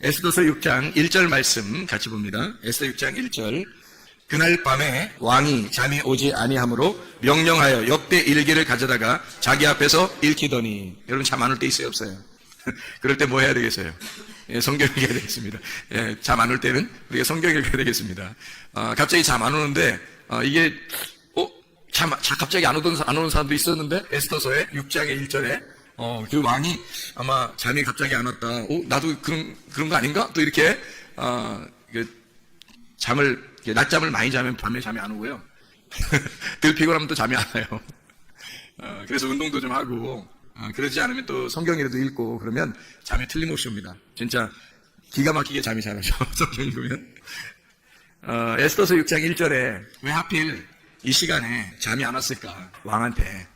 에스더서 6장 1절 말씀 같이 봅니다. 에스더 6장 1절. 그날 밤에 왕이 잠이 오지 아니하므로 명령하여 역대 일기를 가져다가 자기 앞에서 읽히더니. 여러분 잠 안 올 때 있어요, 없어요? 그럴 때 뭐 해야 되겠어요? 성경 읽어야 되겠습니다. 잠 안 올 때는 우리가 성경 읽어야 되겠습니다. 갑자기 잠 안 오는데 이게 갑자기 안 오는 사람도 있었는데 에스더서의 6장의 1절에 그 왕이 아마 잠이 갑자기 안 왔다. 나도 그런 거 아닌가? 또 이렇게 낮잠을 많이 자면 밤에 잠이 안 오고요. 덜 피곤하면 또 잠이 안 와요. 그래서 운동도 좀 하고 그러지 않으면 또 성경이라도 읽고 그러면 잠이 틀림없이 옵니다. 진짜 기가 막히게 잠이 잘 오죠. 성경 읽으면. 에스더서 6장 1절에 왜 하필 이 시간에 잠이 안 왔을까? 왕한테.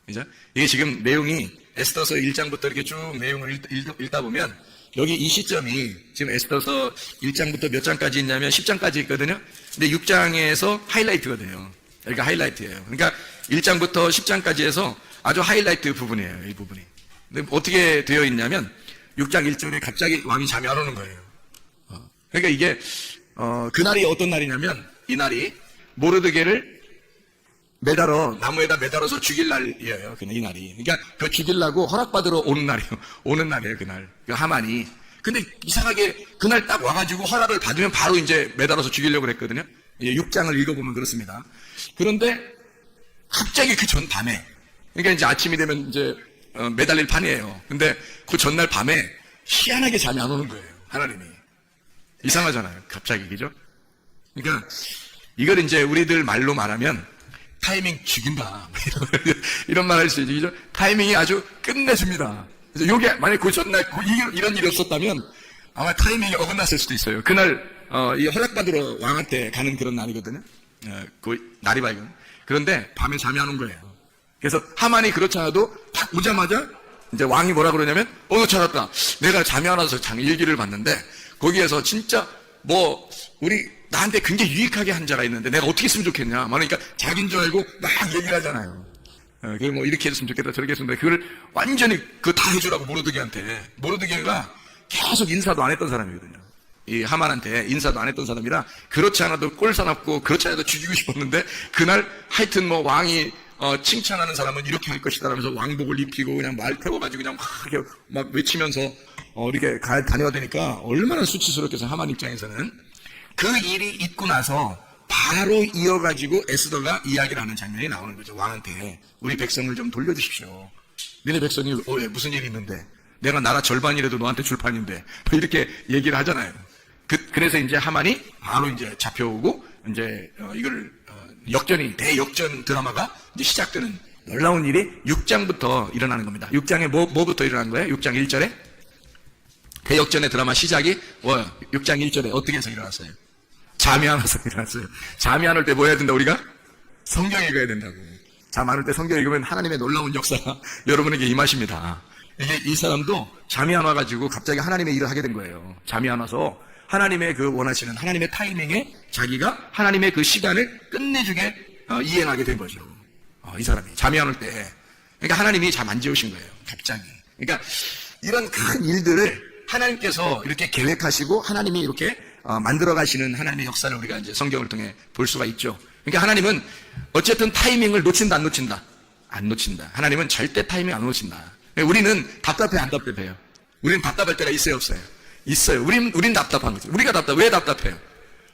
그죠? 이게 지금 내용이 에스더서 1장부터 이렇게 쭉 내용을 읽다 보면 여기 이 시점이 지금 에스더서 1장부터 몇 장까지 있냐면 10장까지 있거든요. 근데 6장에서 하이라이트가 돼요. 그러니까 하이라이트예요. 그러니까 1장부터 10장까지 해서 아주 하이라이트 부분이에요. 이 부분이. 근데 어떻게 되어 있냐면 6장 1절에 갑자기 왕이 잠이 안 오는 거예요. 그러니까 이게 그날이 어떤 날이냐면 이 날이 모르드게를 나무에다 매달아서 죽일 날이에요. 그냥 이 날이. 그러니까 그 죽이려고 허락받으러 오는 날이에요. 그날. 그 하만이. 근데 이상하게 그날 딱 와가지고 허락을 받으면 바로 이제 매달아서 죽이려고 그랬거든요. 6장을 읽어보면 그렇습니다. 그런데 갑자기 그 전 밤에, 그러니까 이제 아침이 되면 이제 매달릴 판이에요. 근데 그 전날 밤에 희한하게 잠이 안 오는 거예요. 하나님이. 이상하잖아요. 갑자기, 그죠? 그러니까 이걸 이제 우리들 말로 말하면 타이밍 죽인다. 이런 말 할 수 있죠. 그죠? 타이밍이 아주 끝내줍니다. 그래서 요게 만약에 그 전날 이런 일이 없었다면 아마 타이밍이 어긋났을 수도 있어요. 그날 이 허락받으러 왕한테 가는 그런 날이거든요. 그 날이 밝은. 그런데 밤에 잠이 안 온 거예요. 그래서 하만이 그렇지 않아도 딱 오자마자 이제 왕이 뭐라 그러냐면 찾았다. 내가 잠이 안 와서 일기를 봤는데 거기에서 진짜 나한테 굉장히 유익하게 한 자가 있는데 내가 어떻게 했으면 좋겠냐. 그러니까 자기인 줄 알고 막 얘기를 하잖아요. 그걸 이렇게 했으면 좋겠다, 저렇게 했으면 좋겠다. 그걸 완전히 다 해주라고 모르드게한테. 모르드게가 계속 인사도 안 했던 사람이거든요. 이 하만한테 인사도 안 했던 사람이라 그렇지 않아도 꼴사납고 그렇지 않아도 죽이고 싶었는데 그날 하여튼 왕이 칭찬하는 사람은 이렇게 할 것이다 라면서 왕복을 입히고 그냥 말 태워가지고 그냥 막 외치면서 이렇게 다녀야 되니까 얼마나 수치스럽겠어. 하만 입장에서는. 그 일이 있고 나서 바로 이어가지고 에스더가 이야기를 하는 장면이 나오는 거죠. 왕한테 우리 백성을 좀 돌려주십시오. 너네 백성이 무슨 일이 있는데 내가 나라 절반이라도 너한테 줄 판인데 이렇게 얘기를 하잖아요. 그래서 이제 하만이 바로 이제 잡혀오고 이제 이걸 대역전 드라마가 이제 시작되는 놀라운 일이 6장부터 일어나는 겁니다. 6장에 뭐부터 일어난 거예요? 6장 1절에 대역전의 드라마 시작이 6장 1절에 어떻게 해서 일어났어요? 잠이 안 와서 일어났어요. 잠이 안 올 때 뭐 해야 된다 우리가? 성경 읽어야 된다고. 잠 안 올 때 성경 읽으면 하나님의 놀라운 역사가 여러분에게 임하십니다. 이 사람도 잠이 안 와가지고 갑자기 하나님의 일을 하게 된 거예요. 잠이 안 와서 하나님의 그 원하시는 하나님의 타이밍에 자기가 하나님의 그 시간을 끝내주게 이행하게 된 거죠. 이 사람이 잠이 안 올 때. 그러니까 하나님이 잠 안 재우신 거예요. 갑자기. 그러니까 이런 큰 일들을 하나님께서 이렇게 계획하시고 하나님이 이렇게 만들어 가시는 하나님의 역사를 우리가 이제 성경을 통해 볼 수가 있죠. 그러니까 하나님은 어쨌든 타이밍을 놓친다, 안 놓친다? 안 놓친다. 하나님은 절대 타이밍 안 놓친다. 우리는 답답해, 안 답답해요? 우리는 답답할 때가 있어요, 없어요? 있어요. 우린 답답한 거죠. 우리가 왜 답답해요?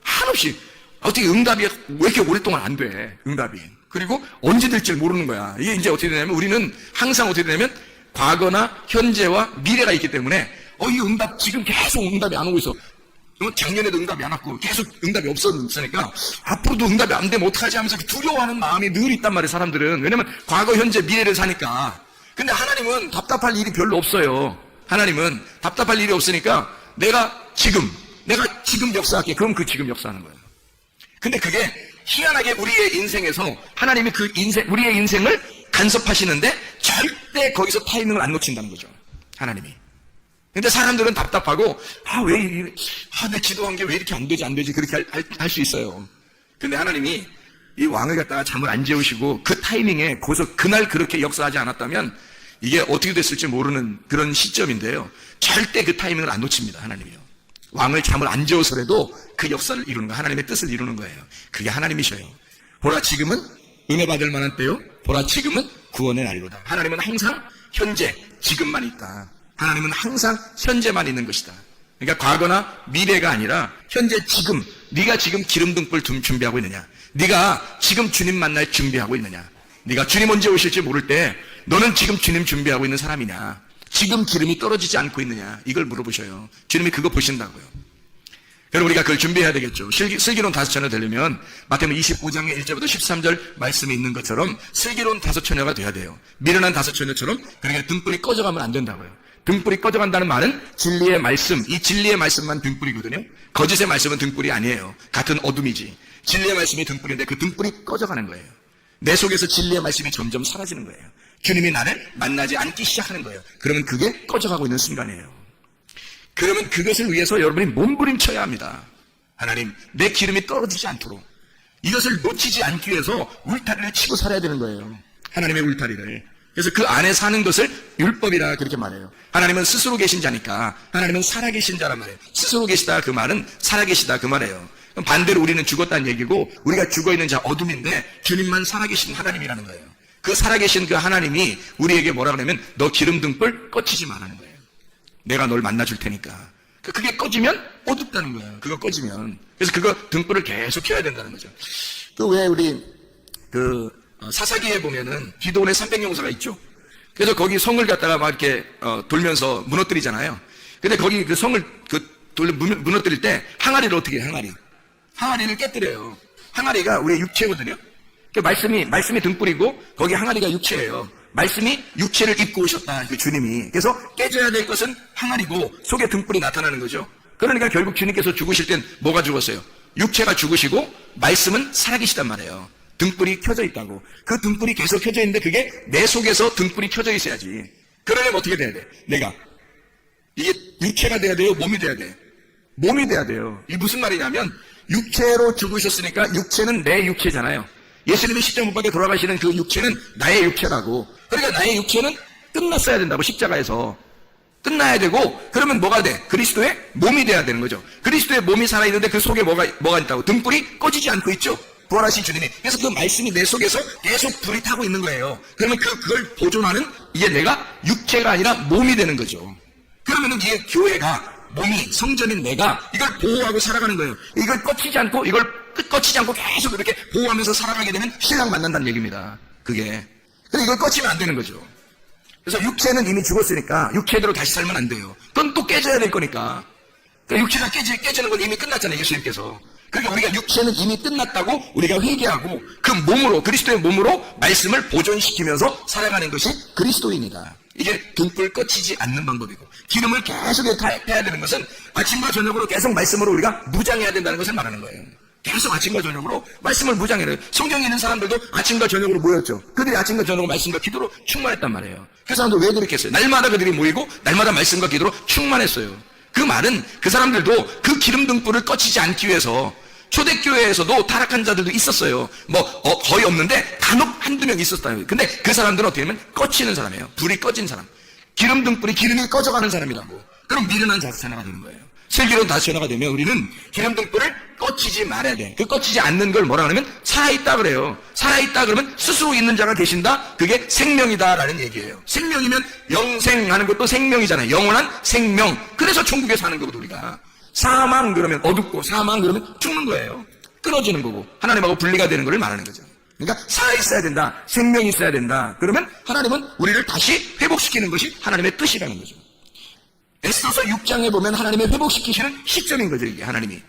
한없이 어떻게 응답이 왜 이렇게 오랫동안 안 돼? 응답이. 그리고 언제 될지 모르는 거야. 이게 이제 어떻게 되냐면 우리는 항상 어떻게 되냐면 과거나 현재와 미래가 있기 때문에 이 응답 지금 계속 응답이 안 오고 있어. 작년에도 응답이 안 왔고 계속 응답이 없었으니까 앞으로도 응답이 안 되면 어떡하지 하면서 두려워하는 마음이 늘 있단 말이에요. 사람들은. 왜냐면 과거, 현재, 미래를 사니까. 근데 하나님은 답답할 일이 별로 없어요. 하나님은 답답할 일이 없으니까 내가 지금 역사할게. 그럼 그 지금 역사하는 거예요. 근데 그게 희한하게 우리의 인생에서 하나님이 우리의 인생을 간섭하시는데 절대 거기서 타이밍을 안 놓친다는 거죠. 하나님이. 근데 사람들은 답답하고 내 기도한 게 왜 이렇게 안 되지 그렇게 할 수 있어요. 근데 하나님이 이 왕을 갖다가 잠을 안 재우시고 그 타이밍에 그날 그렇게 역사하지 않았다면 이게 어떻게 됐을지 모르는 그런 시점인데요. 절대 그 타이밍을 안 놓칩니다. 하나님이요. 왕을 잠을 안 재워서라도 그 역사를 이루는 거, 하나님의 뜻을 이루는 거예요. 그게 하나님이셔요. 보라 지금은 은혜 받을 만한 때요. 보라 지금은 구원의 날이로다. 하나님은 항상 현재, 지금만 있다. 하나님은 항상 현재만 있는 것이다. 그러니까 과거나 미래가 아니라 현재 지금, 네가 지금 기름등불 준비하고 있느냐, 네가 지금 주님 만날 준비하고 있느냐, 네가 주님 언제 오실지 모를 때 너는 지금 주님 준비하고 있는 사람이냐, 지금 기름이 떨어지지 않고 있느냐, 이걸 물어보셔요. 주님이 그거 보신다고요. 그럼 우리가 그걸 준비해야 되겠죠. 슬기로운 다섯 처녀가 되려면 마태복음 25장의 1절부터 13절 말씀에 있는 것처럼 슬기로운 다섯 처녀가 돼야 돼요. 미련한 다섯 처녀처럼. 그러니까 등불이 꺼져가면 안 된다고요. 등불이 꺼져간다는 말은 진리의 말씀, 이 진리의 말씀만 등불이거든요. 거짓의 말씀은 등불이 아니에요. 같은 어둠이지. 진리의 말씀이 등불인데 그 등불이 꺼져가는 거예요. 내 속에서 진리의 말씀이 점점 사라지는 거예요. 주님이 나를 만나지 않기 시작하는 거예요. 그러면 그게 꺼져가고 있는 순간이에요. 그러면 그것을 위해서 여러분이 몸부림쳐야 합니다. 하나님, 내 기름이 떨어지지 않도록 이것을 놓치지 않기 위해서 울타리를 치고 살아야 되는 거예요. 하나님의 울타리를. 그래서 그 안에 사는 것을 율법이라 그렇게 말해요. 하나님은 스스로 계신 자니까 하나님은 살아계신 자란 말이에요. 스스로 계시다 그 말은 살아계시다 그 말이에요. 그럼 반대로 우리는 죽었다는 얘기고 우리가 죽어있는 자 어둠인데 주님만 살아계신 하나님이라는 거예요. 그 살아계신 그 하나님이 우리에게 뭐라 그러냐면 너 기름 등불 꺼치지 말라는 거예요. 내가 널 만나줄 테니까. 그게 꺼지면 어둡다는 거예요. 그거 꺼지면. 그래서 그거 등불을 계속 켜야 된다는 거죠. 그 왜 우리 사사기에 보면은 기도원의 300용사가 있죠. 그래서 거기 성을 갖다가 막 이렇게 돌면서 무너뜨리잖아요. 근데 거기 그 성을 무너뜨릴 때 항아리를 어떻게 해요? 항아리를 깨뜨려요. 항아리가 우리의 육체거든요. 그 말씀이 등불이고 거기 항아리가 육체예요. 말씀이 육체를 입고 오셨다, 그 주님이. 그래서 깨져야 될 것은 항아리고 속에 등불이 나타나는 거죠. 그러니까 결국 주님께서 죽으실 땐 뭐가 죽었어요? 육체가 죽으시고 말씀은 살아계시단 말이에요. 등불이 켜져 있다고. 그 등불이 계속 켜져 있는데 그게 내 속에서 등불이 켜져 있어야지. 그러려면 어떻게 돼야 돼? 내가 이게 육체가 돼야 돼요? 몸이 돼야 돼? 몸이 돼야 돼요. 이게 무슨 말이냐면 육체로 죽으셨으니까 육체는 내 육체잖아요. 예수님이 십자가 못 박혀 돌아가시는 그 육체는 나의 육체라고. 그러니까 나의 육체는 끝났어야 된다고. 십자가에서 끝나야 되고, 그러면 뭐가 돼? 그리스도의 몸이 돼야 되는 거죠. 그리스도의 몸이 살아있는데 그 속에 뭐가 있다고? 등불이 꺼지지 않고 있죠. 부활하신 주님이. 그래서 그 말씀이 내 속에서 계속 불이 타고 있는 거예요. 그러면 그걸 보존하는 이게 내가 육체가 아니라 몸이 되는 거죠. 그러면은 이게 교회가 몸이 성전인 내가 이걸 보호하고 살아가는 거예요. 이걸 꺼치지 않고 계속 이렇게 보호하면서 살아가게 되면 신랑 만난다는 얘기입니다. 그게. 근데 이걸 꺼치면 안 되는 거죠. 그래서 육체는 이미 죽었으니까 육체대로 다시 살면 안 돼요. 그건 또 깨져야 될 거니까. 그러니까 육체가 깨지는 건 이미 끝났잖아요, 예수님께서. 그러니까 우리가 육체는 이미 끝났다고 우리가 회개하고 그 몸으로, 그리스도의 몸으로 말씀을 보존시키면서 살아가는 것이 그리스도인이다. 이게 등불 꺼치지 않는 방법이고, 기름을 계속 해야 되는 것은 아침과 저녁으로 계속 말씀으로 우리가 무장해야 된다는 것을 말하는 거예요. 계속 아침과 저녁으로 말씀을 무장해야 돼요. 성경에 있는 사람들도 아침과 저녁으로 모였죠. 그들이 아침과 저녁으로 말씀과 기도로 충만했단 말이에요. 그 사람들 왜 그렇게 했어요? 날마다 그들이 모이고 날마다 말씀과 기도로 충만했어요. 그 말은 그 사람들도 그 기름 등불을 꺼치지 않기 위해서, 초대교회에서도 타락한 자들도 있었어요. 거의 없는데 간혹 한두 명 있었다. 근데 그 사람들은 어떻게 하면 꺼치는 사람이에요. 불이 꺼진 사람. 기름이 꺼져가는 사람이라고. 그럼 미련한 자세가 되는 거예요. 슬기로운 다섯 처녀가 되면 우리는 기름 등불을 꺼치지 말아야 돼. 그 꺼치지 않는 걸 뭐라 하냐면 살아있다 그래요. 살아있다 그러면 스스로 있는 자가 계신다. 그게 생명이다라는 얘기예요. 생명이면 영생하는 것도 생명이잖아요. 영원한 생명. 그래서 천국에 사는 거거든 우리가. 사망 그러면 어둡고, 사망 그러면 죽는 거예요. 끊어지는 거고 하나님하고 분리가 되는 걸 말하는 거죠. 그러니까 살아있어야 된다. 생명이 있어야 된다. 그러면 하나님은 우리를 다시 회복시키는 것이 하나님의 뜻이라는 거죠. 에스더서 6장에 보면 하나님의 회복시키시는 시점인 거죠. 이게 하나님이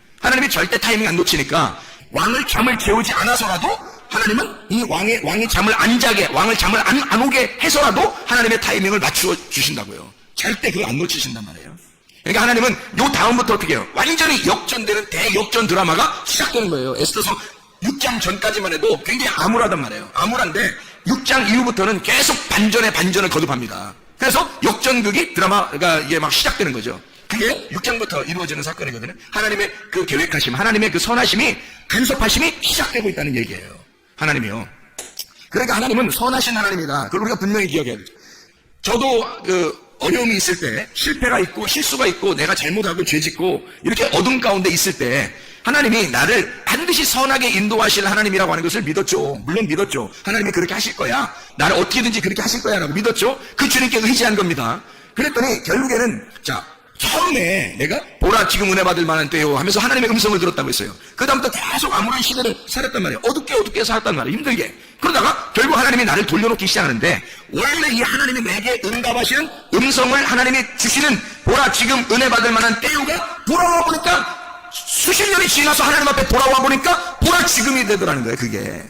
절대 타이밍 안 놓치니까 왕을 잠을 재우지 않아서라도 하나님은 이 왕이 잠을 안 자게, 왕을 잠을 안 오게 해서라도 하나님의 타이밍을 맞추어 주신다고요. 절대 그걸 안 놓치신단 말이에요. 그러니까 하나님은 요 다음부터 어떻게 해요? 완전히 역전되는 대역전 드라마가 시작되는 거예요. 에스더서 6장 전까지만 해도 굉장히 암울하단 말이에요. 암울한데 6장 이후부터는 계속 반전을 거듭합니다. 그래서 역전극이 드라마가 이게 막 시작되는 거죠. 그게 6장부터 이루어지는 사건이거든요. 하나님의 그 계획하심, 하나님의 그 선하심이, 간섭하심이 시작되고 있다는 얘기예요. 하나님이요. 그러니까 하나님은 선하신 하나님이다. 그걸 우리가 분명히 기억해야 되죠. 저도 어려움이 있을 때, 실패가 있고 실수가 있고 내가 잘못하고 죄짓고 이렇게 어둠 가운데 있을 때 하나님이 나를 반드시 선하게 인도하실 하나님이라고 하는 것을 믿었죠. 물론 믿었죠. 하나님이 그렇게 하실 거야. 나를 어떻게든지 그렇게 하실 거야 라고 믿었죠. 그 주님께 의지한 겁니다. 그랬더니 결국에는 처음에 내가 보라 지금 은혜 받을 만한 때요 하면서 하나님의 음성을 들었다고 했어요. 그 다음부터 계속 암울한 시대를 살았단 말이에요. 어둡게 살았단 말이에요. 힘들게. 그러다가 결국 하나님이 나를 돌려놓기 시작하는데, 원래 이 하나님이 내게 응답하시는 음성을 하나님이 주시는 보라 지금 은혜 받을 만한 때요가 돌아와 보니까, 수십 년이 지나서 하나님 앞에 돌아와 보니까 보라 지금이 되더라는 거예요. 그게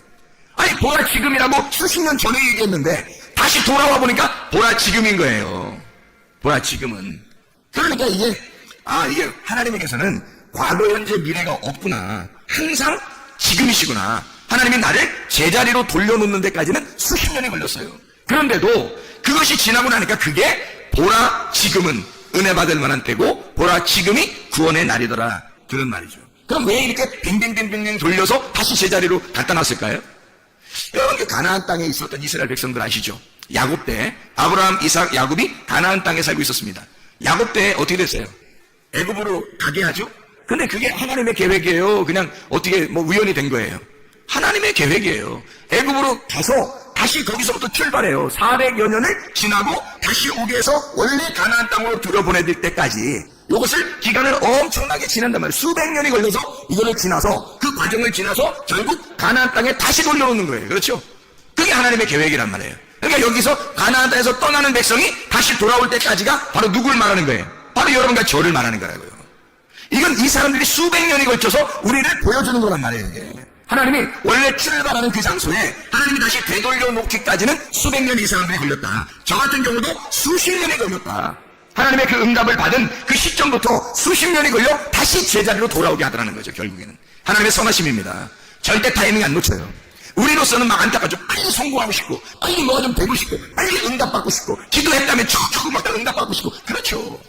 아니 보라 지금이라고 수십 년 전에 얘기했는데 다시 돌아와 보니까 보라 지금인 거예요. 보라 지금은. 그러니까 이게 하나님에게서는 과거, 현재, 미래가 없구나. 항상 지금이시구나. 하나님이 나를 제자리로 돌려놓는 데까지는 수십 년이 걸렸어요. 그런데도 그것이 지나고 나니까 그게 보라 지금은 은혜 받을 만한 때고 보라 지금이 구원의 날이더라. 그런 말이죠. 그럼 왜 이렇게 빙빙빙빙 돌려서 다시 제자리로 갖다 놨을까요? 여러분, 그 가나안 땅에 있었던 이스라엘 백성들 아시죠? 야곱 때 아브라함, 이삭, 야곱이 가나안 땅에 살고 있었습니다. 야곱 때 어떻게 됐어요? 애굽으로 가게 하죠? 근데 그게 하나님의 계획이에요. 그냥 어떻게 우연이 된 거예요. 하나님의 계획이에요. 애굽으로 가서 다시 거기서부터 출발해요. 400여 년을 지나고 다시 오게 해서 원래 가나안 땅으로 들여보내릴 때까지 이것을 기간을 엄청나게 지난단 말이에요. 수백 년이 걸려서 이거를 지나서 그 과정을 지나서 결국 가나안 땅에 다시 돌려놓는 거예요. 그렇죠? 그게 하나님의 계획이란 말이에요. 그러니까 여기서 가나안 땅에서 떠나는 백성이 다시 돌아올 때까지가 바로 누굴 말하는 거예요? 바로 여러분과 저를 말하는 거라고요. 이건 이 사람들이 수백 년이 걸쳐서 우리를 보여주는 거란 말이에요. 이게. 하나님이 원래 출발하는 그 장소에 하나님이 다시 되돌려 놓기까지는 수백 년 이 사람들이 걸렸다. 저 같은 경우도 수십 년이 걸렸다. 하나님의 그 응답을 받은 그 시점부터 수십 년이 걸려 다시 제자리로 돌아오게 하더라는 거죠. 결국에는 하나님의 선하심입니다. 절대 타이밍 안 놓쳐요. 우리로서는 막 안타깝죠. 빨리 성공하고 싶고 빨리 뭐가 좀 되고 싶고 빨리 응답받고 싶고 기도했다면 촉촉 막 응답받고 싶고 그렇죠.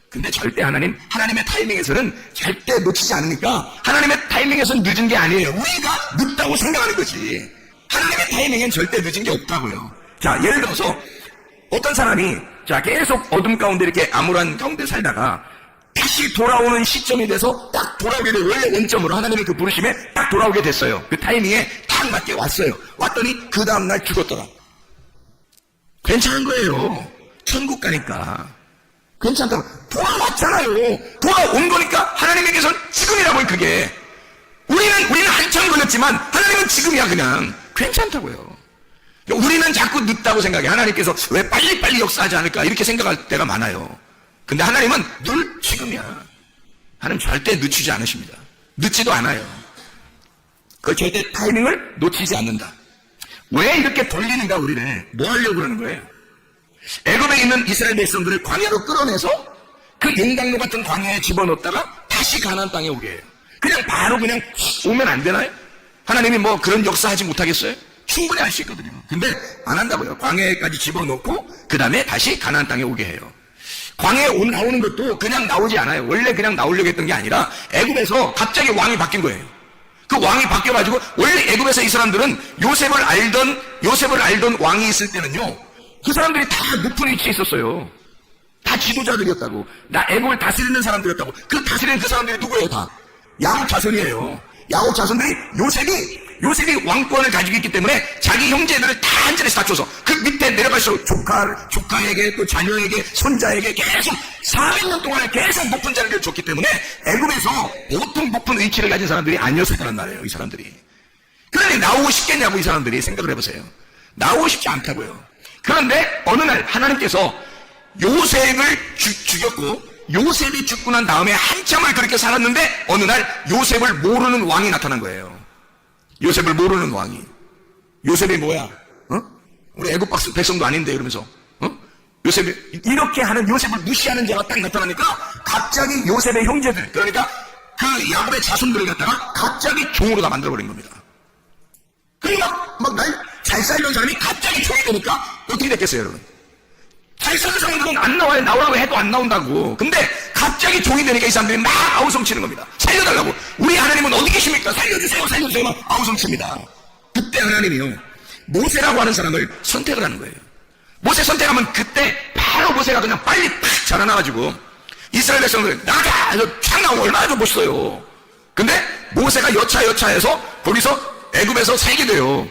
근데 절대 하나님의 타이밍에서는 절대 놓치지 않으니까 하나님의 타이밍에서는 늦은 게 아니에요. 우리가 늦다고 생각하는 거지. 하나님의 타이밍엔 절대 늦은 게 없다고요. 자, 예를 들어서 어떤 사람이 계속 어둠 가운데 이렇게 암울한 가운데 살다가 다시 돌아오는 시점이 돼서 딱 돌아오게 돼. 원래 원점으로 하나님의 그 부르심에 딱 돌아오게 됐어요. 그 타이밍에 딱 맞게 왔어요. 왔더니 그 다음날 죽었더라. 괜찮은 거예요. 천국 가니까. 괜찮다고. 돌아왔잖아요. 돌아온 거니까 하나님에게선 지금이라고요. 그게 우리는 한참 걸렸지만 하나님은 지금이야. 그냥 괜찮다고요. 우리는 자꾸 늦다고 생각해. 하나님께서 왜 빨리빨리 역사하지 않을까 이렇게 생각할 때가 많아요. 근데 하나님은 늘 지금이야. 하나님 절대 늦추지 않으십니다. 늦지도 않아요. 그 절대 타이밍을 놓치지 않는다. 왜 이렇게 돌리는가? 우리는 뭐 하려고 그러는 거예요? 애굽에 있는 이스라엘 백성들을 광야로 끌어내서 그 용광로 같은 광야에 집어넣었다가 다시 가나안 땅에 오게 해요. 그냥 바로 그냥 오면 안 되나요? 하나님이 그런 역사하지 못하겠어요? 충분히 할 수 있거든요. 근데 안 한다고요. 광야에까지 집어넣고 그 다음에 다시 가나안 땅에 오게 해요. 광야에 나오는 것도 그냥 나오지 않아요. 원래 그냥 나오려고 했던 게 아니라 애굽에서 갑자기 왕이 바뀐 거예요. 그 왕이 바뀌어가지고 원래 애굽에서 이 사람들은 요셉을 알던 왕이 있을 때는요. 그 사람들이 다 높은 위치에 있었어요. 다 지도자들이었다고. 애굽을 다스리는 사람들이었다고. 그 다스리는 그 사람들이 누구예요? 다 야곱 자손이에요. 야곱 자손들이 요셉이 왕권을 가지고 있기 때문에 자기 형제들을 다 한 자리에서 다쳐서 그 밑에 내려갈수록 조카에게 또 자녀에게 손자에게 계속 400년 동안 계속 높은 자리를 줬기 때문에 애굽에서 보통 높은 위치를 가진 사람들이 아니었었단 말이에요. 이 사람들이. 그러니 나오고 싶겠냐고 이 사람들이 생각을 해보세요. 나오고 싶지 않다고요. 그런데 어느 날 하나님께서 요셉을 죽였고 요셉이 죽고 난 다음에 한참을 그렇게 살았는데 어느 날 요셉을 모르는 왕이 나타난 거예요. 요셉을 모르는 왕이. 요셉이 뭐야? 우리 애굽 백성도 아닌데 이러면서 요셉이 이렇게 하는 요셉을 무시하는 자가 딱 나타나니까 갑자기 요셉의 형제들 그러니까 그 야곱의 자손들을 갖다가 갑자기 종으로 다 만들어버린 겁니다. 그러니까 막 날 잘 살던 사람이 갑자기 종이 되니까 어떻게 됐겠어요 여러분? 잘 사는 사람들은 안 나와요. 나오라고 해도 안 나온다고. 근데 갑자기 종이 되니까 이 사람들이 막 아우성치는 겁니다. 살려달라고. 우리 하나님은 어디 계십니까? 살려주세요. 막 아우성칩니다. 그때 하나님이요 모세라고 하는 사람을 선택을 하는 거예요. 모세 선택하면 그때 바로 모세가 그냥 빨리 팍 자라나가지고 이스라엘 백성들 나가자! 해서 촥 나오고 얼마나 좀 멋있어요. 근데 모세가 여차여차해서 거기서 애굽에서 살게 돼요.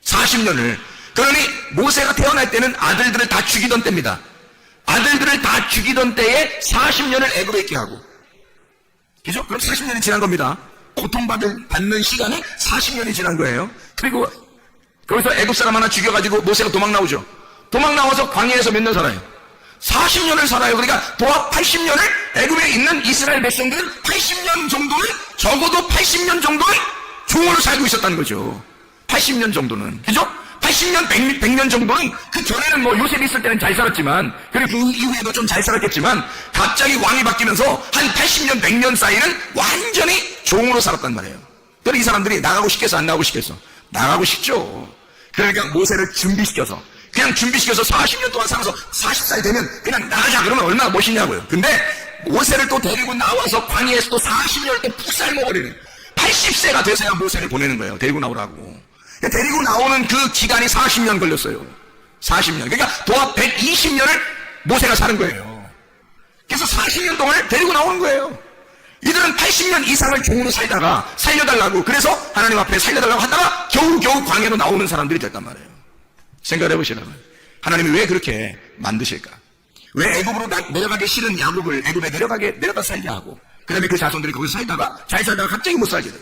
40년을. 그러니 모세가 태어날 때는 아들들을 다 죽이던 때입니다. 아들들을 다 죽이던 때에 40년을 애굽에 있게 하고. 그죠? 그럼 40년이 지난 겁니다. 고통받는 시간이 40년이 지난 거예요. 그리고 거기서 애굽 사람 하나 죽여가지고 모세가 도망 나오죠. 도망 나와서 광야에서 몇 년 살아요? 40년을 살아요. 그러니까 도합 80년을 애굽에 있는 이스라엘 백성들은 80년 정도는, 적어도 80년 정도는 종으로 살고 있었다는 거죠. 80년 정도는. 그죠? 80년, 100년 정도는, 그 전에는 뭐 요셉이 있을 때는 잘 살았지만, 그리고 그 이후에도 좀 잘 살았겠지만, 갑자기 왕이 바뀌면서 한 80년, 100년 사이는 완전히 종으로 살았단 말이에요. 그래서 이 사람들이 나가고 싶겠어, 안 나가고 싶겠어? 나가고 싶죠. 그러니까 모세를 준비시켜서, 그냥 준비시켜서 40년 동안 살아서 40살 되면 그냥 나가자 그러면 얼마나 멋있냐고요. 근데 모세를 또 데리고 나와서 광야에서 또 40년을 또 푹 삶아버리는, 80세가 돼서야 모세를 보내는 거예요. 데리고 나오라고. 데리고 나오는 그 기간이 40년 걸렸어요. 40년. 그러니까 도합 120년을 모세가 사는 거예요. 그래서 40년 동안을 데리고 나오는 거예요. 이들은 80년 이상을 종으로 살다가 살려달라고, 그래서 하나님 앞에 살려달라고 하다가 겨우겨우 광야로 나오는 사람들이 됐단 말이에요. 생각해 보시라고요. 하나님이 왜 그렇게 만드실까? 왜 애굽으로 내려가기 싫은 야곱을 애굽에 내려가 살게 하고, 그 다음에 그 자손들이 거기서 살다가 잘 살다가 갑자기 못 살게 돼요.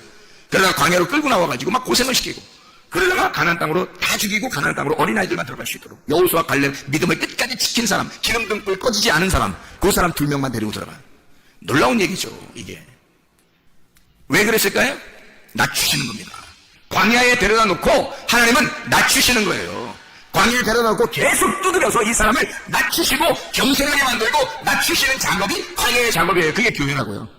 그러다가 광야로 끌고 나와가지고 막 고생을 시키고, 그러다가 가나안 땅으로 다 죽이고 가나안 땅으로 어린아이들만 들어갈 수 있도록 여호수아 갈렙 믿음을 끝까지 지킨 사람, 기름등불 꺼지지 않은 사람, 그 사람 2명만 데리고 들어가. 놀라운 얘기죠. 이게 왜 그랬을까요? 낮추시는 겁니다. 광야에 데려다 놓고 하나님은 낮추시는 거예요. 광야에 데려다 놓고 계속 두드려서 이 사람을 낮추시고 겸손하게 만들고 낮추시는 작업이 광야의 작업이에요. 그게 교회라고요.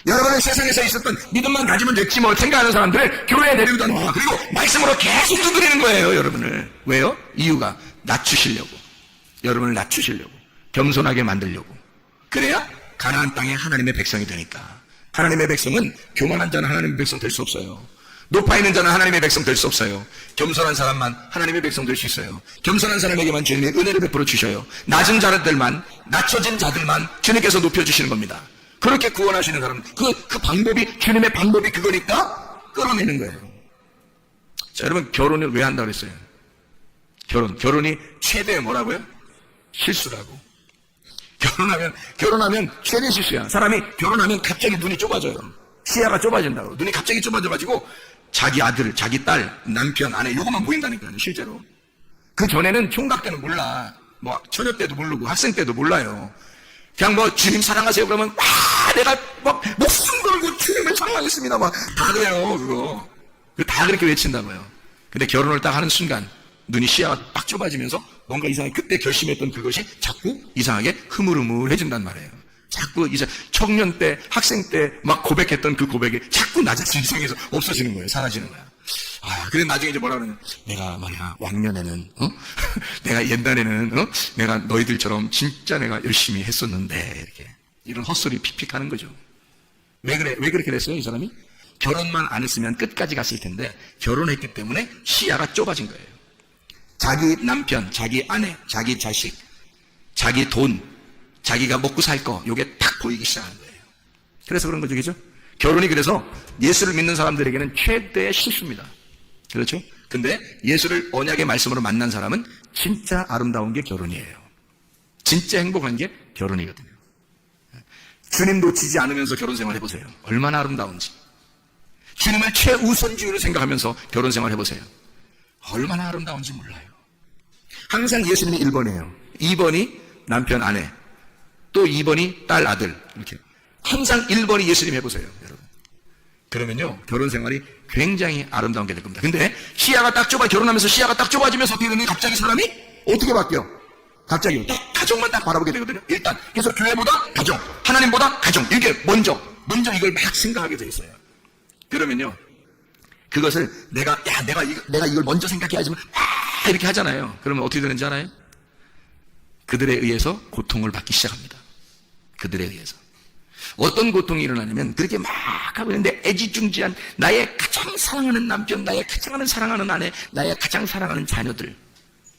여러분은 세상에서 있었던 믿음만 가지면 됐지 뭐 생각하는 사람들을 교회에 데리고 다녀. 그리고 말씀으로 계속 두드리는 거예요. 여러분을. 왜요? 이유가 낮추시려고. 여러분을 낮추시려고. 겸손하게 만들려고. 그래야 가나안 땅에 하나님의 백성이 되니까. 하나님의 백성은 교만한 자는 하나님의 백성 될 수 없어요. 높아 있는 자는 하나님의 백성 될 수 없어요. 겸손한 사람만 하나님의 백성 될 수 있어요. 겸손한 사람에게만 주님의 은혜를 베풀어 주셔요. 낮은 자들만, 낮춰진 자들만 주님께서 높여주시는 겁니다. 그렇게 구원하시는 사람, 그 방법이, 주님의 방법이 그거니까 끌어내는 거예요. 자, 여러분, 결혼을 왜 한다고 그랬어요? 결혼이 최대의 뭐라고요? 실수라고. 결혼하면 최대 실수야. 사람이 결혼하면 갑자기 눈이 좁아져요. 시야가 좁아진다고. 눈이 갑자기 좁아져가지고 자기 아들, 자기 딸, 남편, 아내, 요것만 보인다니까요, 실제로. 그 전에는 총각 때는 몰라. 뭐, 처녀 때도 모르고, 학생 때도 몰라요. 그냥 뭐, 주님 사랑하세요. 그러면, 내가 막, 목숨 걸고 주님을 사랑하겠습니다. 막, 다 그래요, 그거. 다 그렇게 외친다고요. 근데 결혼을 딱 하는 순간, 눈이 시야가 딱 좁아지면서, 뭔가 이상하게 그때 결심했던 그것이 자꾸 이상하게 흐물흐물해진단 말이에요. 자꾸 이제 청년 때, 학생 때 막 고백했던 그 고백이 자꾸 나 자신 이상해서 없어지는 거예요. 사라지는 거야. 그래 나중에 이제 뭐라 그러면, 내가 말이야, 왕년에는, 내가 옛날에는, 내가 너희들처럼 진짜 내가 열심히 했었는데, 이렇게. 이런 헛소리 픽픽 하는 거죠. 왜 그렇게 됐어요, 이 사람이? 결혼만 안 했으면 끝까지 갔을 텐데, 결혼했기 때문에 시야가 좁아진 거예요. 자기 남편, 자기 아내, 자기 자식, 자기 돈, 자기가 먹고 살 거, 요게 딱 보이기 시작하는 거예요. 그래서 그런 거죠, 그죠? 결혼이 그래서 예수를 믿는 사람들에게는 최대의 실수입니다. 그렇죠? 근데 예수를 언약의 말씀으로 만난 사람은 진짜 아름다운 게 결혼이에요. 진짜 행복한 게 결혼이거든요. 주님 놓치지 않으면서 결혼 생활 해보세요. 얼마나 아름다운지. 주님을 최우선주의로 생각하면서 결혼 생활 해보세요. 얼마나 아름다운지 몰라요. 항상 예수님이 1번이에요. 2번이 남편, 아내. 또 2번이 딸, 아들. 이렇게. 항상 1번이 예수님 해보세요, 여러분. 그러면요, 결혼 생활이 굉장히 아름다운 게 될 겁니다. 근데 시야가 딱 좁아, 결혼하면서 시야가 딱 좁아지면서 어떻게 되는 갑자기 사람이 어떻게 바뀌어? 갑자기 딱 가정만 딱 바라보게 되거든요. 일단. 그래서 교회보다 가정, 하나님보다 가정. 이게 먼저 이걸 막 생각하게 돼 있어요. 그러면요, 그것을 내가 이걸 먼저 생각해야지만, 이렇게 하잖아요. 그러면 어떻게 되는지 알아요? 그들에 의해서 고통을 받기 시작합니다. 그들에 의해서. 어떤 고통이 일어나냐면 그렇게 막 하고 있는데 애지중지한 나의 가장 사랑하는 남편, 나의 가장 사랑하는 아내, 나의 가장 사랑하는 자녀들,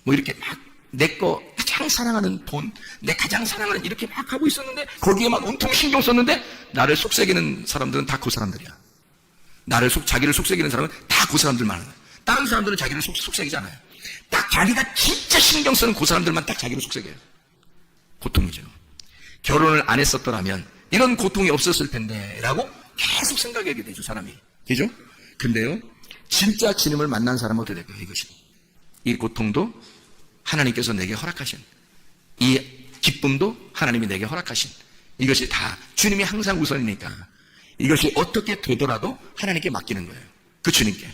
뭐 이렇게 막 내 거 가장 사랑하는 돈, 내 가장 사랑하는 이렇게 막 하고 있었는데 거기에 막 온통 신경 썼는데 나를 속삭이는 사람들은 다 그 사람들이야. 자기를 속삭이는 사람은 다 그 사람들만 하는 거야. 다른 사람들은 자기를 속삭이지 않아요. 딱 자기가 진짜 신경 쓰는 그 사람들만 딱 자기를 속삭여요. 고통이죠. 결혼을 안 했었더라면 이런 고통이 없었을 텐데 라고 계속 생각하게 되죠, 사람이. 그죠? 근데요, 진짜 주님을 만난 사람은 어떻게 될까요? 이것이. 이 고통도 하나님께서 내게 허락하신, 이 기쁨도 하나님이 내게 허락하신, 이것이 다 주님이 항상 우선이니까 이것이 어떻게 되더라도 하나님께 맡기는 거예요. 그 주님께.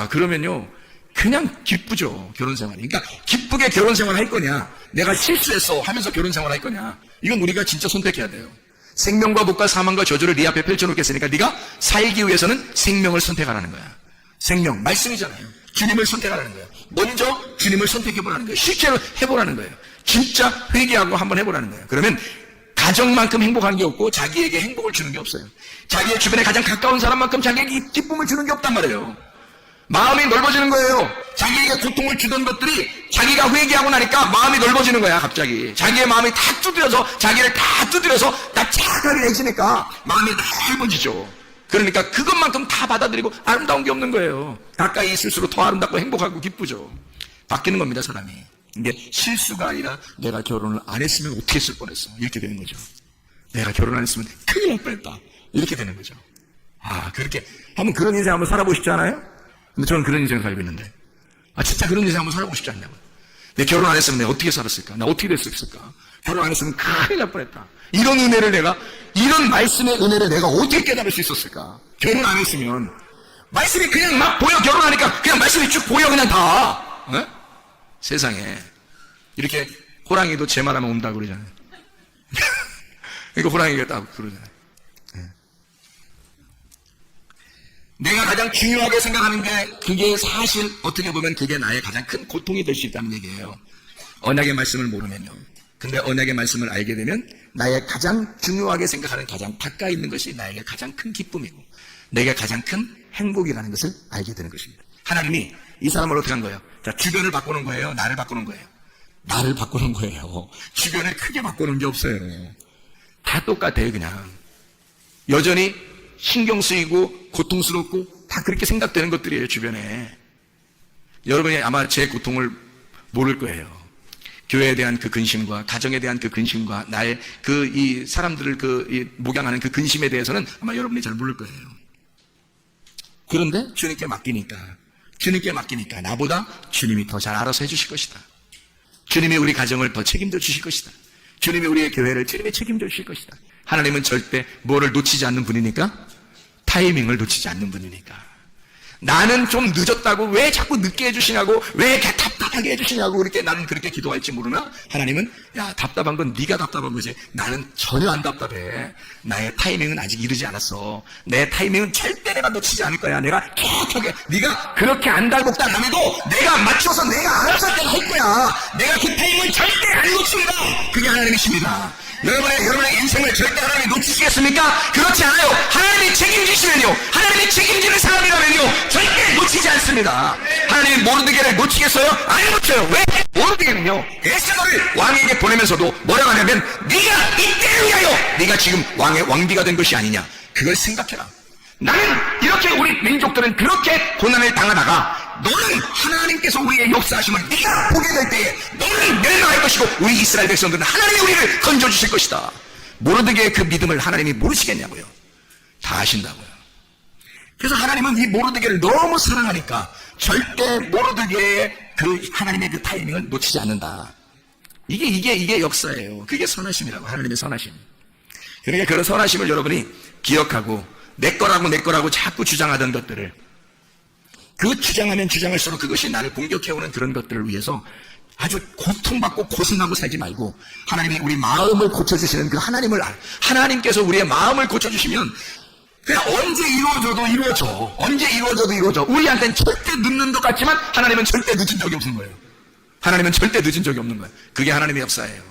그러면요, 그냥 기쁘죠, 결혼 생활이. 그러니까 기쁘게 결혼 생활 할 거냐, 내가 실수했어 하면서 결혼 생활 할 거냐, 이건 우리가 진짜 선택해야 돼요. 생명과 복과 사망과 저주를 네 앞에 펼쳐놓겠으니까 네가 살기 위해서는 생명을 선택하라는 거야. 생명, 말씀이잖아요. 주님을 선택하라는 거예요. 먼저 주님을 선택해보라는 거예요. 실제로 해보라는 거예요. 진짜 회개하고 한번 해보라는 거예요. 그러면 가정만큼 행복한 게 없고 자기에게 행복을 주는 게 없어요. 자기의 주변에 가장 가까운 사람만큼 자기에게 기쁨을 주는 게 없단 말이에요. 마음이 넓어지는 거예요. 자기에게 고통을 주던 것들이 자기가 회개하고 나니까 마음이 넓어지는 거야, 갑자기. 자기의 마음이 다 두드려서, 자기를 다 두드려서 납작하게 해지니까 마음이 넓어지죠. 그러니까 그것만큼 다 받아들이고 아름다운 게 없는 거예요. 가까이 있을수록 더 아름답고 행복하고 기쁘죠. 바뀌는 겁니다, 사람이. 이게 실수가 아니라 내가 결혼을 안 했으면 어떻게 했을 뻔했어, 이렇게 되는 거죠. 내가 결혼 안 했으면 큰일 날 뻔했다, 이렇게 되는 거죠. 그렇게 한번 그런 인생 한번 살아보시지 않아요? 근데 저는 그런 인생을 살고 있는데, 진짜 그런 인생 한번 살아보고 싶지 않냐고요. 내 결혼 안 했으면 내가 어떻게 살았을까? 나 어떻게 됐을까? 결혼 안 했으면 큰일 날 뻔했다. 이런 이런 말씀의 은혜를 내가 어떻게 깨달을 수 있었을까? 결혼 안 했으면, 말씀이 그냥 막 보여, 결혼하니까 그냥 말씀이 쭉 보여, 그냥 다. 세상에. 이렇게 호랑이도 제 말하면 온다고 그러잖아요. 그러니까 호랑이가 딱 그러잖아요. 내가 가장 중요하게 생각하는 게, 그게 사실 어떻게 보면 그게 나의 가장 큰 고통이 될 수 있다는 얘기예요. 언약의 말씀을 모르면요. 근데 언약의 말씀을 알게 되면 나의 가장 중요하게 생각하는, 가장 가까이 있는 것이 나에게 가장 큰 기쁨이고 내게 가장 큰 행복이라는 것을 알게 되는 것입니다. 하나님이 이 사람을 어떻게 한 거예요? 자, 주변을 바꾸는 거예요? 나를 바꾸는 거예요? 나를 바꾸는 거예요. 주변을 크게 바꾸는 게 없어요. 다 똑같아요, 그냥. 여전히 신경 쓰이고 고통스럽고 다 그렇게 생각되는 것들이에요, 주변에. 여러분이 아마 제 고통을 모를 거예요. 교회에 대한 그 근심과 가정에 대한 그 근심과 나의 이 사람들을 목양하는 그 근심에 대해서는 아마 여러분이 잘 모를 거예요. 그런데 주님께 맡기니까 나보다 주님이 더 잘 알아서 해주실 것이다. 주님이 우리 가정을 더 책임져 주실 것이다. 주님이 우리의 교회를 주님이 책임져 주실 것이다. 하나님은 절대 뭐를 놓치지 않는 분이니까, 타이밍을 놓치지 않는 분이니까. 나는 좀 늦었다고 왜 자꾸 늦게 해주시냐고, 왜 이렇게 답답하게 해주시냐고 이렇게 나는 그렇게 기도할지 모르나, 하나님은 야, 답답한 건 네가 답답한 거지, 나는 전혀 안 답답해. 나의 타이밍은 아직 이르지 않았어. 내 타이밍은 절대 내가 놓치지 않을 거야. 내가 촉촉하게, 네가 그렇게 안달복달 안 해도 내가 맞춰서 내가 알아서 할 거야. 내가 그 타이밍을 절대 안 놓칩니다. 그게 하나님이십니다. 여러분의 인생을 절대 하나님이 놓치시겠습니까? 그렇지 않아요. 하나님이 책임지시면요, 하나님이 책임지는 사람이라면요, 절대 놓치지 않습니다. 하나님이 모르드게를 놓치겠어요? 안 놓쳐요. 왜? 모르드게는요, 에스더를 왕에게 보내면서도 뭐라고 하냐면, 네가 이때를 위하여 네가 지금 왕비가 된 것이 아니냐, 그걸 생각해라. 나는 이렇게, 우리 민족들은 그렇게 고난을 당하다가 너는 하나님께서 우리의 역사하심을 네가 보게 될 때에 너는 멸망할 것이고 우리 이스라엘 백성들은 하나님이 우리를 건져주실 것이다. 모르드게의 그 믿음을 하나님이 모르시겠냐고요. 다 아신다고요. 그래서 하나님은 이 모르드게를 너무 사랑하니까 절대 모르드게의 그 하나님의 그 타이밍을 놓치지 않는다. 이게 역사예요. 그게 선하심이라고, 하나님의 선하심. 그러니까 그런 선하심을 여러분이 기억하고, 내 거라고 자꾸 주장하던 것들을, 그 주장하면 주장할수록 그것이 나를 공격해오는 그런 것들을 위해서 아주 고통받고 고생하고 살지 말고, 하나님이 우리 마음을 고쳐주시는 그 하나님께서 우리의 마음을 고쳐주시면 그냥 언제 이루어져도 이루어져. 우리한테는 절대 늦는 것 같지만 하나님은 절대 늦은 적이 없는 거예요. 하나님은 절대 늦은 적이 없는 거예요. 그게 하나님의 역사예요.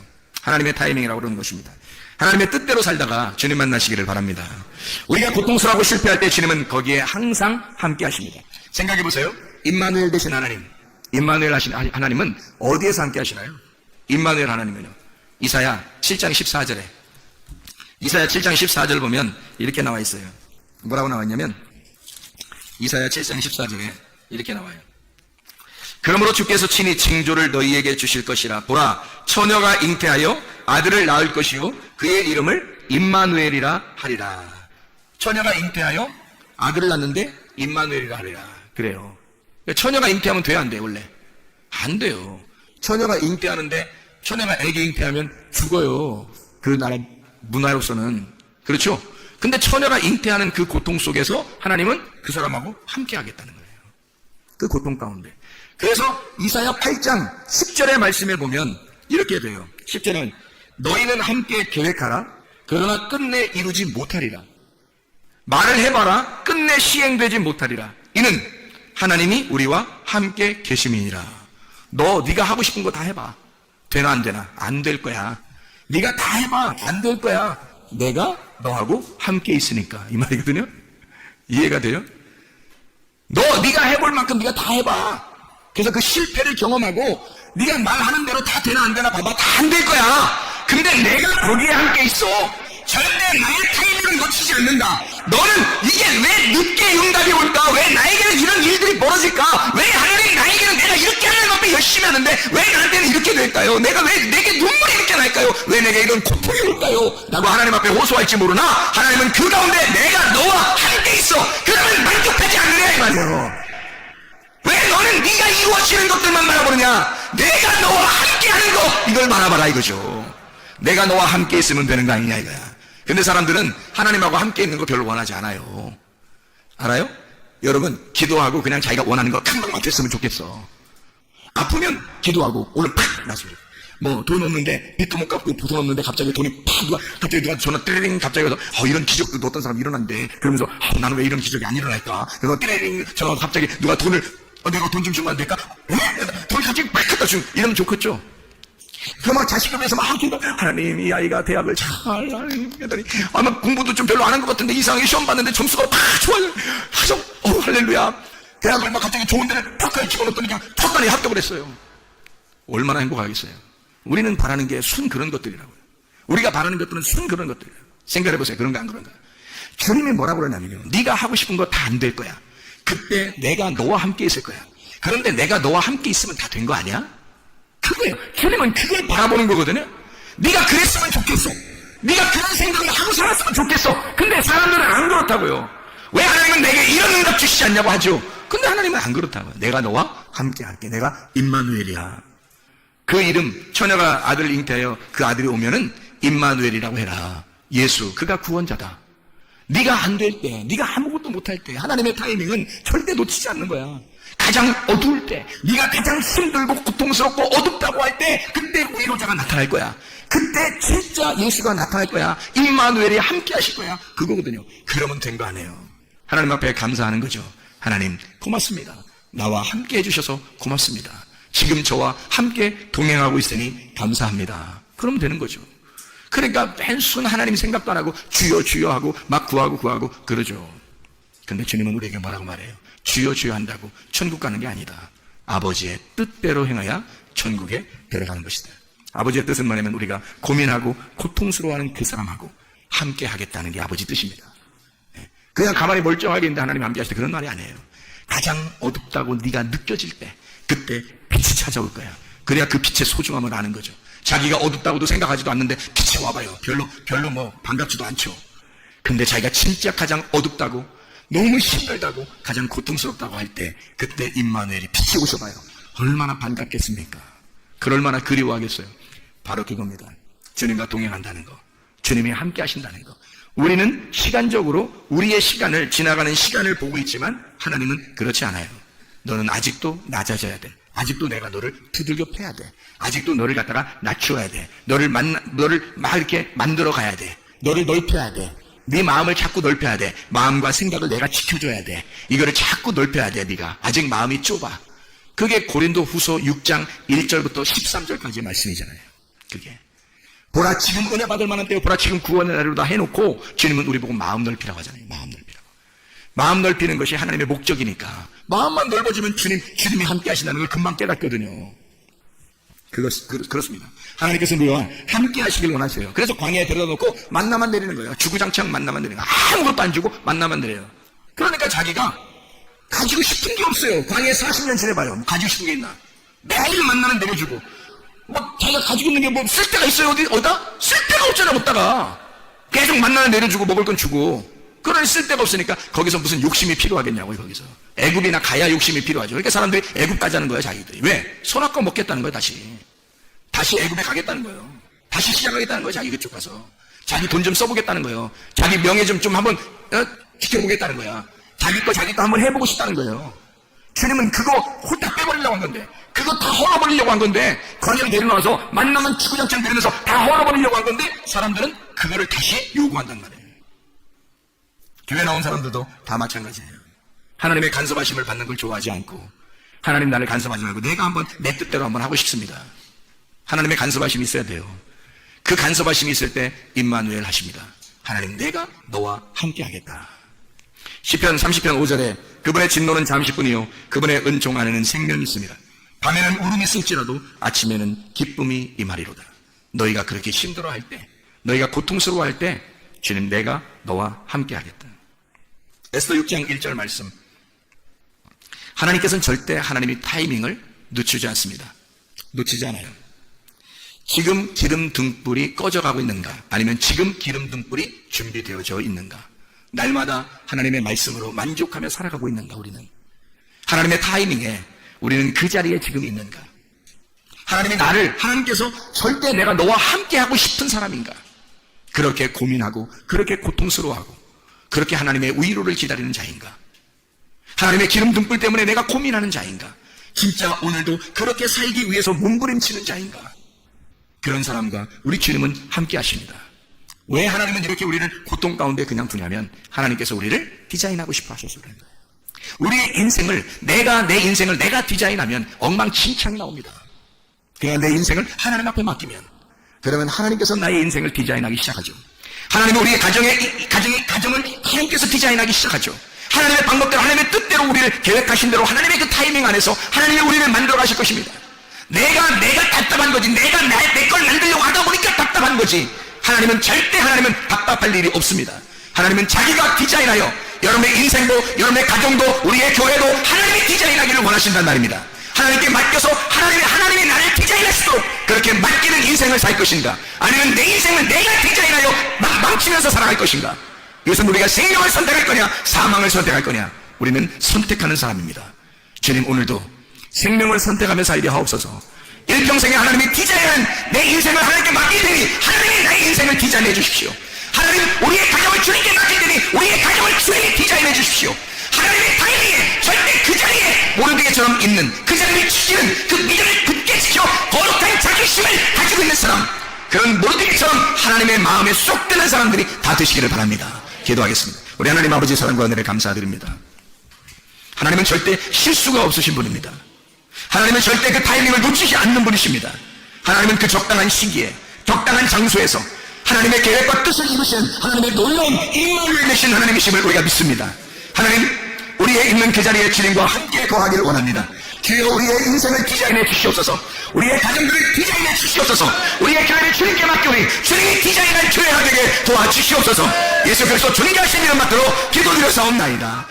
하나님의 타이밍이라고 그러는 것입니다. 하나님의 뜻대로 살다가 주님 만나시기를 바랍니다. 우리가 고통스러워하고 실패할 때 주님은 거기에 항상 함께 하십니다. 생각해 보세요. 임마누엘 되신 하나님, 임마누엘 하신 하나님은 어디에서 함께 하시나요? 임마누엘 하나님은요. 이사야 7장 14절에 이사야 7장 14절 보면 이렇게 나와 있어요. 뭐라고 나와 있냐면 이사야 7장 14절에 이렇게 나와요. 그러므로 주께서 친히 징조를 너희에게 주실 것이라. 보라, 처녀가 잉태하여 아들을 낳을 것이요 그의 이름을 임마누엘이라 하리라. 처녀가 잉태하여 아들을 낳는데 임마누엘이라 하리라. 그래요. 처녀가 잉태하면 돼야 안 돼요? 원래 안 돼요. 처녀가 잉태하는데 처녀가 애기 잉태하면 죽어요. 그 나라 문화로서는. 그렇죠? 근데 처녀가 잉태하는 그 고통 속에서 하나님은 그 사람하고 함께 하겠다는 거예요. 그 고통 가운데. 그래서 이사야 8장 10절의 말씀에 보면 이렇게 돼요. 10절은 너희는 함께 계획하라. 그러나 끝내 이루지 못하리라. 말을 해봐라. 끝내 시행되지 못하리라. 이는 하나님이 우리와 함께 계심이니라. 네가 하고 싶은 거 다 해봐. 되나 안 되나? 안 될 거야. 네가 다 해봐. 안 될 거야. 내가 너하고 함께 있으니까. 이 말이거든요. 이해가 돼요? 네가 해볼 만큼 네가 다 해봐. 그래서 그 실패를 경험하고 네가 말하는 대로 다 되나 안 되나 봐봐. 다 안 될 거야. 근데 내가 거기에 함께 있어. 절대 나의 타이밍을 놓치지 않는다. 너는 이게 왜 늦게 응답이 올까? 왜 나에게는 이런 일들이 벌어질까? 왜 하나님 나에게는 내가 이렇게 하는 것도 열심히 하는데 왜 나한테는 이렇게 될까요? 내가 왜 내게 눈물이 이렇게 날까요? 왜 내게 이런 고통이 올까요? 라고 하나님 앞에 호소할지 모르나 하나님은 그 가운데 내가 너와 함께 있어. 그러면 만족하지 않느냐 이 말이에요. 왜 너는 네가 이루어지는 것들만 바라보느냐? 내가 너와 함께하는 거 이걸 바라봐라 이거죠. 내가 너와 함께 있으면 되는 거 아니냐 이거야. 근데 사람들은 하나님하고 함께 있는 거 별로 원하지 않아요. 알아요? 여러분 기도하고 그냥 자기가 원하는 거 금방만 됐으면 좋겠어. 아프면 기도하고 오늘 팍 나서 뭐 돈 없는데 빚도 못 갚고 돈 없는데 갑자기 돈이 팍 갑자기 누가 전화 띠링 갑자기 와서 이런 기적도 어떤 사람 일어난대. 그러면서 나는 왜 이런 기적이 안 일어날까? 그래서 띠링 전화 갑자기 누가 돈을 내가 돈 좀 주면 안 될까? 돈 갑자기 막 갖다 주 이러면 좋겠죠. 그막 자식을 위해서 막 기도. 하나님 이 아이가 대학을 잘 했더니 아마 공부도 좀 별로 안 한 것 같은데 이상하게 시험 봤는데 점수가 팍 좋아요. 하죠. 할렐루야. 대학을 막 갑자기 좋은 데를 팍 집어넣었더니 그냥 턱간에 합격을 했어요. 얼마나 행복하겠어요. 우리는 바라는 게 순 그런 것들이라고요. 우리가 바라는 것들은 순 그런 것들이에요. 생각해보세요. 그런가 안 그런가? 주님이 뭐라고 그러냐면요. 네가 하고 싶은 거 다 안 될 거야. 그때 내가 너와 함께 있을 거야. 그런데 내가 너와 함께 있으면 다 된 거 아니야? 그거예요. 주님은 그걸 바라보는 거거든요. 네가 그랬으면 좋겠어. 네가 그런 생각을 하고 살았으면 좋겠어. 근데 사람들은 안 그렇다고요. 왜 하나님은 내게 이런 응답 주시지 않냐고 하죠. 근데 하나님은 안 그렇다고요. 내가 너와 함께 할게. 내가 임마누엘이야. 그 이름 처녀가 아들을 잉태하여 그 아들이 오면은 임마누엘이라고 해라. 예수 그가 구원자다. 네가 안 될 때, 네가 아무것도 못할 때 하나님의 타이밍은 절대 놓치지 않는 거야. 가장 어두울 때, 네가 가장 힘들고 고통스럽고 어둡다고 할 때 그때 위로자가 나타날 거야. 그때 진짜 예수가 나타날 거야. 임마누엘이 함께 하실 거야. 그거거든요. 그러면 된 거 아니에요. 하나님 앞에 감사하는 거죠. 하나님 고맙습니다. 나와 함께 해주셔서 고맙습니다. 지금 저와 함께 동행하고 있으니 감사합니다. 그러면 되는 거죠. 그러니까 맨순 하나님 생각도 안 하고 주여 주여 하고 막 구하고 그러죠. 근데 주님은 우리에게 뭐라고 말해요? 주여 주여 한다고 천국 가는 게 아니다. 아버지의 뜻대로 행하여 천국에 데려가는 것이다. 아버지의 뜻은 뭐냐면 우리가 고민하고 고통스러워하는 그 사람하고 함께 하겠다는 게 아버지 뜻입니다. 그냥 가만히 멀쩡하게 있는데 하나님 함께 하실 때 그런 말이 아니에요. 가장 어둡다고 네가 느껴질 때 그때 빛이 찾아올 거야. 그래야 그 빛의 소중함을 아는 거죠. 자기가 어둡다고도 생각하지도 않는데 빛이 와봐요. 별로 뭐 반갑지도 않죠. 근데 자기가 진짜 가장 어둡다고 너무 힘들다고 가장 고통스럽다고 할 때 그때 임마누엘이 빛이 오셔봐요. 얼마나 반갑겠습니까? 그럴만나 그리워하겠어요. 바로 그겁니다. 주님과 동행한다는 거, 주님이 함께 하신다는 거. 우리는 시간적으로 우리의 시간을 지나가는 시간을 보고 있지만 하나님은 그렇지 않아요. 너는 아직도 낮아져야 돼. 아직도 내가 너를 두들겨 패야 돼. 아직도 너를 갖다가 낮추어야 돼. 너를 막 이렇게 만들어 가야 돼. 너를 넓혀야 돼. 네 마음을 자꾸 넓혀야 돼. 마음과 생각을 내가 지켜줘야 돼. 이거를 자꾸 넓혀야 돼. 네가 아직 마음이 좁아. 그게 고린도 후서 6장 1절부터 13절까지의 말씀이잖아요. 그게 보라 지금 은혜 받을 만한 때요. 보라 지금 구원의 날이로다 해놓고 주님은 우리 보고 마음 넓히라고 하잖아요. 마음 넓히라고. 마음 넓히는 것이 하나님의 목적이니까 마음만 넓어지면 주님이 함께 하신다는 걸 금방 깨닫거든요. 그렇습니다. 하나님께서 우리와 함께 하시길 원하세요. 그래서 광야에 데려다 놓고 만나만 내리는 거예요. 주구장창 만나만 내리는 거예요. 아무것도 안 주고 만나만 내려요. 그러니까 자기가 가지고 싶은 게 없어요. 광야에 40년 지내봐요. 가지고 싶은 게 있나? 매일 만나만 내려주고 자기가 가지고 있는 게 뭐 쓸데가 있어요? 어디다? 쓸데가 없잖아. 먹다가 계속 만나만 내려주고 먹을 건 주고 그러니 쓸데가 없으니까 거기서 무슨 욕심이 필요하겠냐고요. 거기서 애굽이나 가야 욕심이 필요하죠. 그러니까 사람들이 애굽 가자는 거예요. 자기들이. 왜? 손 아까 먹겠다는 거예요. 다시 애굽에 가겠다는 거예요. 다시 시작하겠다는 거예요. 자기 그쪽 가서 자기 돈 좀 써보겠다는 거예요. 자기 명예 좀 한번 지켜보겠다는 거야. 자기 거 한번 해보고 싶다는 거예요. 주님은 그거 홀딱 빼버리려고 한 건데, 그거 다 헐어버리려고 한 건데, 광야에 내려놔서 만나면 주구장창 내리면서 다 헐어버리려고 한 건데, 사람들은 그거를 다시 요구한단 말이에요. 교회 나온 사람들도 다 마찬가지예요. 하나님의 간섭하심을 받는 걸 좋아하지 않고, 하나님 나를 간섭하지 말고 내가 한번 내 뜻대로 한번 하고 싶습니다. 하나님의 간섭하심이 있어야 돼요. 그 간섭하심이 있을 때 임마누엘 하십니다. 하나님 내가 너와 함께 하겠다. 시편 30편 5절에 그분의 진노는 잠시뿐이요 그분의 은총 안에는 생명이 있습니다. 밤에는 울음이 쓸지라도 아침에는 기쁨이 임하리로다. 너희가 그렇게 힘들어할 때, 너희가 고통스러워할 때 주님 내가 너와 함께 하겠다. 에스더 6장 1절 말씀. 하나님께서는 절대 하나님의 타이밍을 늦추지 않습니다. 놓치지 않아요. 지금 기름 등불이 꺼져가고 있는가? 아니면 지금 기름 등불이 준비되어져 있는가? 날마다 하나님의 말씀으로 만족하며 살아가고 있는가? 우리는 하나님의 타이밍에 우리는 그 자리에 지금 있는가? 하나님께서 절대 내가 너와 함께 하고 싶은 사람인가? 그렇게 고민하고 그렇게 고통스러워하고 그렇게 하나님의 위로를 기다리는 자인가? 하나님의 기름 등불 때문에 내가 고민하는 자인가? 진짜 오늘도 그렇게 살기 위해서 몸부림치는 자인가? 그런 사람과 우리 주님은 함께 하십니다. 왜 하나님은 이렇게 우리를 고통 가운데 그냥 두냐면 하나님께서 우리를 디자인하고 싶어 하셔서 그런 거예요. 우리의 인생을 내 인생을 내가 디자인하면 엉망진창이 나옵니다. 그냥 내 인생을 하나님 앞에 맡기면 그러면 하나님께서 나의 인생을 디자인하기 시작하죠. 하나님은 우리의 가정을 하나님께서 디자인하기 시작하죠. 하나님의 방법대로 하나님의 뜻대로 우리를 계획하신 대로 하나님의 그 타이밍 안에서 하나님이 우리를 만들어 가실 것입니다. 내가 답답한 거지. 내가 내 걸 만들려고 하다 보니까 답답한 거지. 하나님은 답답할 일이 없습니다. 하나님은 자기가 디자인하여 여러분의 인생도 여러분의 가정도 우리의 교회도 하나님이 디자인하기를 원하신단 말입니다. 하나님께 맡겨서 하나님이 나를 디자인하시도록 그렇게 맡기는 인생을 살 것인가? 아니면 내 인생을 내가 디자인하여 망치면서 살아갈 것인가? 이것은 우리가 생명을 선택할 거냐 사망을 선택할 거냐? 우리는 선택하는 사람입니다. 주님 오늘도 생명을 선택하며 살게 하옵소서. 일평생에 하나님이 디자인한 내 인생을 하나님께 맡길 테니 하나님이 나의 인생을 디자인해 주십시오. 하나님 우리의 가정을 주님께 맡길 테니 우리의 가정을 주님이 디자인해 주십시오. 하나님의 타이밍에 절대 그 자리에 모르드게처럼 있는 그 자리를 지키는 그 믿음을 굳게 지켜 거룩한 자존심을 가지고 있는 사람, 그런 모르드게처럼 하나님의 마음에 쏙 드는 사람들이 다 되시기를 바랍니다. 기도하겠습니다. 우리 하나님 아버지 사랑과 은혜를 감사드립니다. 하나님은 절대 실수가 없으신 분입니다. 하나님은 절대 그 타이밍을 놓치지 않는 분이십니다. 하나님은 그 적당한 시기에 적당한 장소에서 하나님의 계획과 뜻을 이루시는 하나님의 놀라운 임마누엘 되신 하나님이심을 우리가 믿습니다. 하나님 우리의 있는 그 자리에 주님과 함께 거하기를 원합니다. 주여 우리의 인생을 디자인해 주시옵소서. 우리의 가정들을 디자인해 주시옵소서. 우리의 교회를 주님께 맡기오니 주님이 디자인한 교회가 되게 도와주시옵소서. 예수 그리스도 주님께 하신 이름 받들어 기도드려 사옵나이다.